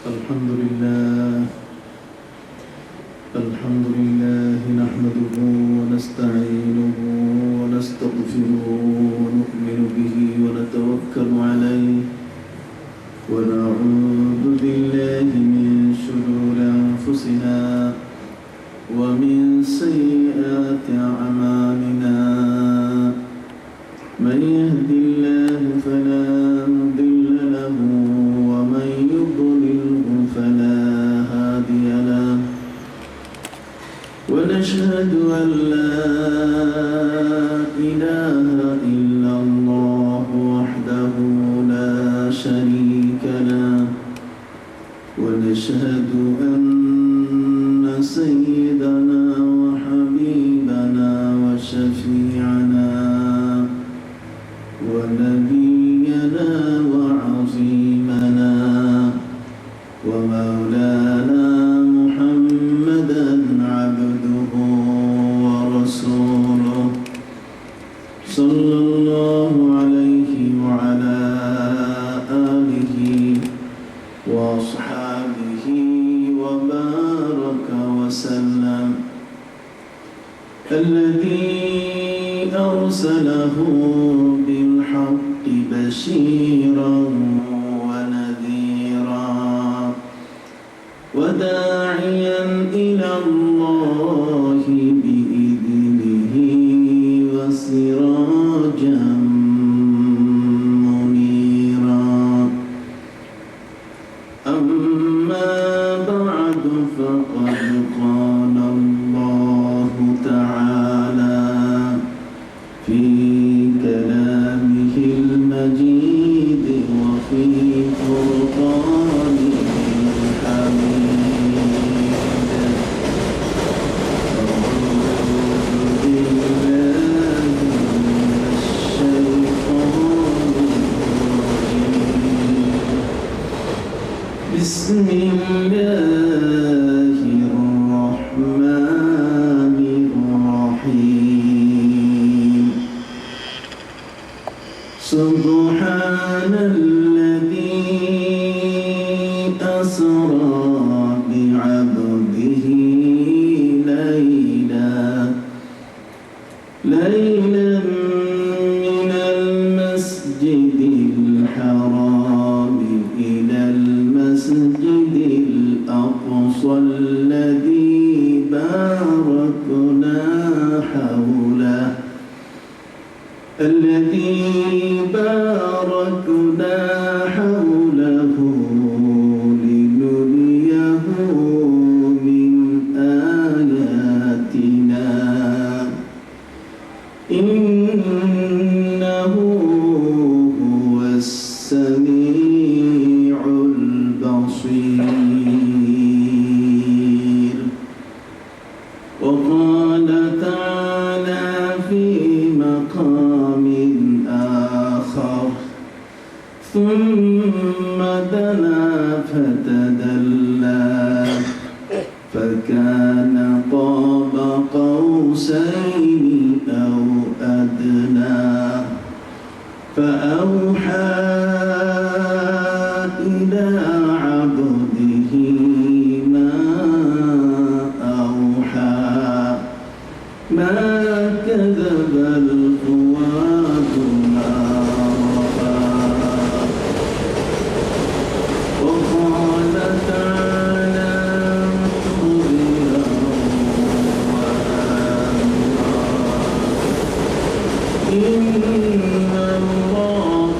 الحمد لله نحمده ونستعينه ونستغفره ونؤمن به ونتوكل عليه ونعوذ بالله من شرور أنفسنا ومن سيئات أعمالنا من يهد الله فلا مضل له ومن يضلله فلا هادي له ونشهد أن لا إله إلا الله وحده لا شريك له ونشهد أن سيدنا وحبيبنا وشفيعنا ونبينا وعظيمنا ومولانا محمدا عبده ورسوله صلى الله عليه وعلى آله وأصحابه وبارك وسلم الذي أرسله بالحق بشيرا ونذيرا وداعيا إلى الله بإذنه وسراجا منيرا أما بعد فقد قال الله تعالى في كلامه المجيد وفي فرقانه الحميد أعوذ بالله من الشيطان الرجيم بسم الله الرحمن الرحيم سبحان الذي أسرى بعبده ليلا من المسجد الحرام إلى المسجد الأقصى الذي باركنا حوله لنريه من آياتنا إنه هو السميع البصير وقال تعالى في مقام آخر ثم دنا فتدلى فكان قاب قوسين أو أدنى فأوحى إلى عبده ما أوحى ما كذب الفؤاد ما رأى وقال تعالى مخبرا وآمرا إن الله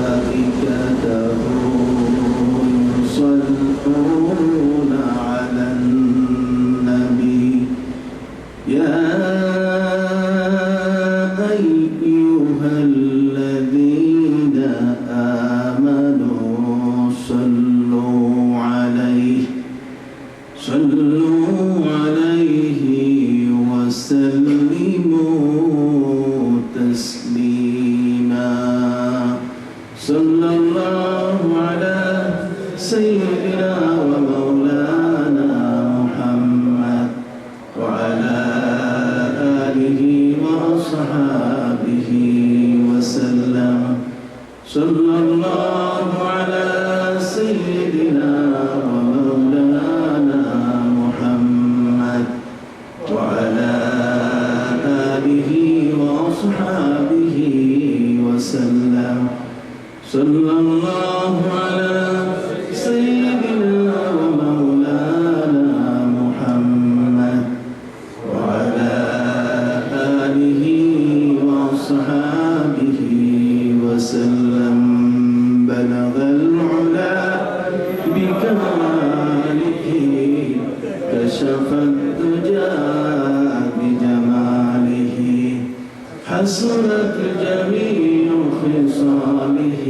وملائكته يصلون على النبي يا أيها الذين آمنوا صلوا عليه وسلموا تسليما صلى الله على سيدنا ومولانا محمد وعلى آله وأصحابه وسلم صلى الله على سيدنا ومولانا محمد وعلى آله وأصحابه وسلم صلى الله على سيدنا ومولانا محمد وعلى آله وأصحابه وسلم بلغ العلا بكماله كشف الدجى بجماله حسنت جميع خصاله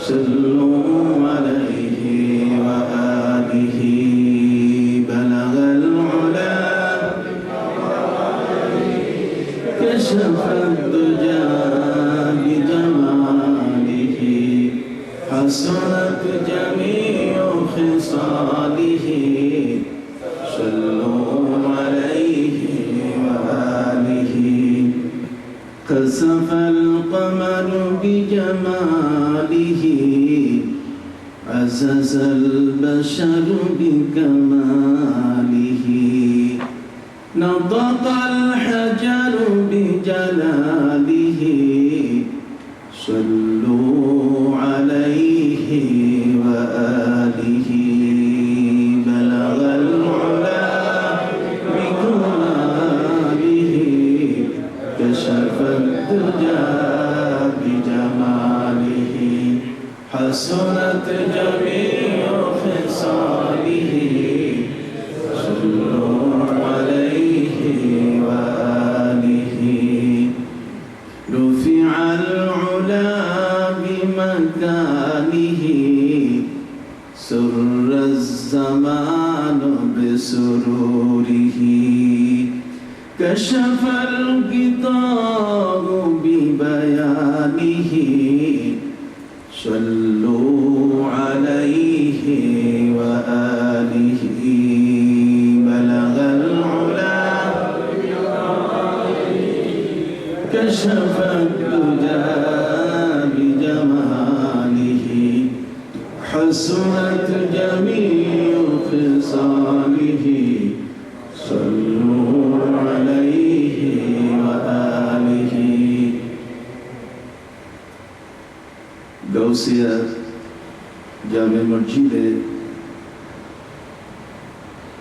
صلوا عليه وآله بلغ العلا كشف الدجى بجماله حسنت جميع خصاله صلوا عليه وآله كسف القمر بجماله عزز البشر بكماله نطق الحجر بجلاله صلوا عليه وآله بلغ العلا بكماله كشف الدجى بجماله حسنت جميع خصاله صلوا عليه وآله رفع العلا بمكانه سر الزمان بسروره كشف الغطاء ببيانه صلوا عليه وآله بلغ العلا كشف الدجى بجماله حسنت جميع خصاله صلوا عليه وآله গাউসিয়া জামে মসজিদে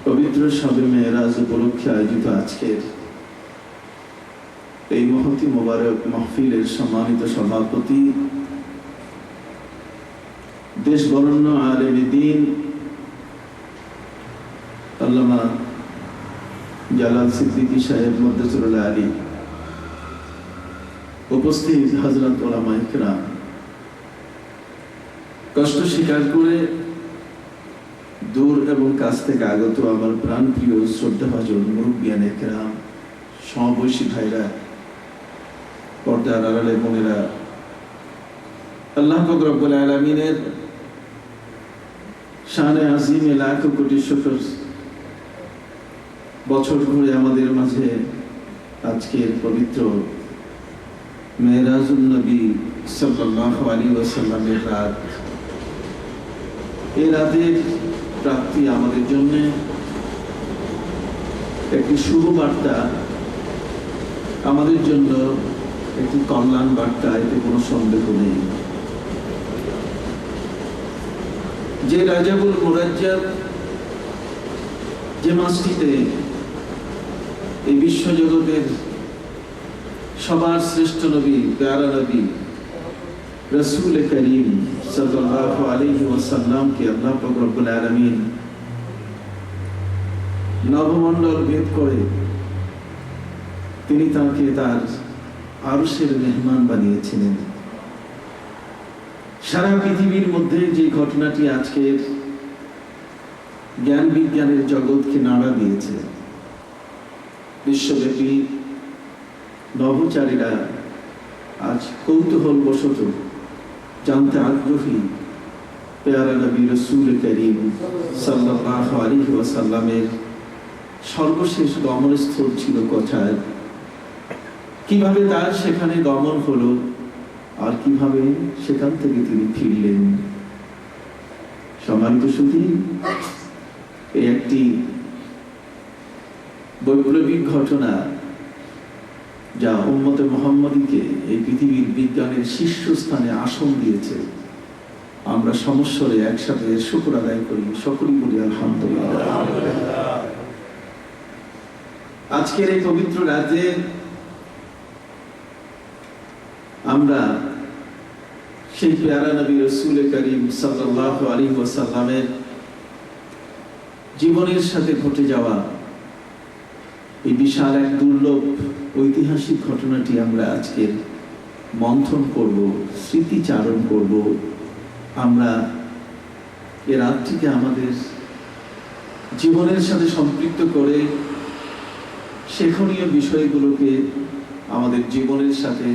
পবিত্র শবে মেরাজ উপলক্ষে আয়োজিত আজকের এই মহতি মোবারক মাহফিলের সম্মানিত সভাপতি দেশ বরেণ্য আলেমে দ্বীন আল্লামা জালাল সিদ্দিকী সাহেব মদ্দেসুরুল্লাহ আলী, উপস্থিত হযরত উলামায়ে কেরাম, কষ্ট স্বীকার করে দূর এবং কাছ থেকে আগত আমার প্রাণপ্রিয় শ্রদ্ধাভাজন মুরব্বিয়ানে কেরাম, সমবয়সী ভাইরা, পর্দার আড়ালে বোনেরা, আল্লাহ পাক রব্বুল আলামিনের শানে আজিমে লাখো কোটি শুকর, বছর ঘুরে আমাদের মাঝে আজকের পবিত্র মেরাজুন নবী সাল্লাল্লাহু আলাইহি ওয়াসাল্লামের রাত। এই রাতের প্রাপ্তি আমাদের জন্য একটি শুভ বার্তা, আমাদের জন্য একটি কল্যাণ বার্তা, এতে কোনো সন্দেহ নেই। যে রাজাবুল মুরাজ্জাব, যে মাসটিতে এই বিশ্বজগতের সবার শ্রেষ্ঠ নবী, প্যারা নবী রাসূল করিম সাল্লাল্লাহু আলাইহি ওয়াসাল্লামকে আল্লাহ পাক রব্বুল আলামিন নবমণ্ডল ভেদ করে তিনি তাকে তার আরশের মেহমান বানিয়েছিলেন। সারা পৃথিবীর মধ্যে যে ঘটনাটি আজকের জ্ঞান বিজ্ঞানের জগৎকে নাড়া দিয়েছে, বিশ্বব্যাপী নভোচারীরা আজ কৌতূহল বশত জানতে আগ্রহী পেয়ারা নবী রাসূল করিম সাল্লাল্লাহু আলাইহি ওয়াসাল্লামের সর্বশেষ গমনস্থল ছিল কোথায়, কিভাবে তার সেখানে গমন হলো, আর কিভাবে সেখান থেকে তিনি ফিরলেন। সম্মানিত সুধী, এই একটি বৈপ্লবিক ঘটনা যা উম্মতে মুহাম্মাদীকে এই পৃথিবীর বিজ্ঞানের শীর্ষস্থানে আসন দিয়েছে। আমরা সমস্বরে একসাথে শুকর আদায় করি, সকলেই বলি আলহামদুলিল্লাহ। আজকের এই পবিত্র রাতে আমরা সেই প্যারা নবী রাসূল করিম সাল্লাল্লাহু আলাইহি ওয়াসাল্লামের জীবনের সাথে ঘটে যাওয়া এই বিশাল এক দুর্লভ ঐতিহাসিক ঘটনাটি আমরা আজকে মন্থন করব, স্মৃতিচারণ করব। আমরা এ রাতটিকে আমাদের জীবনের সাথে সম্পৃক্ত করে শিক্ষণীয় বিষয়গুলোকে আমাদের জীবনের সাথে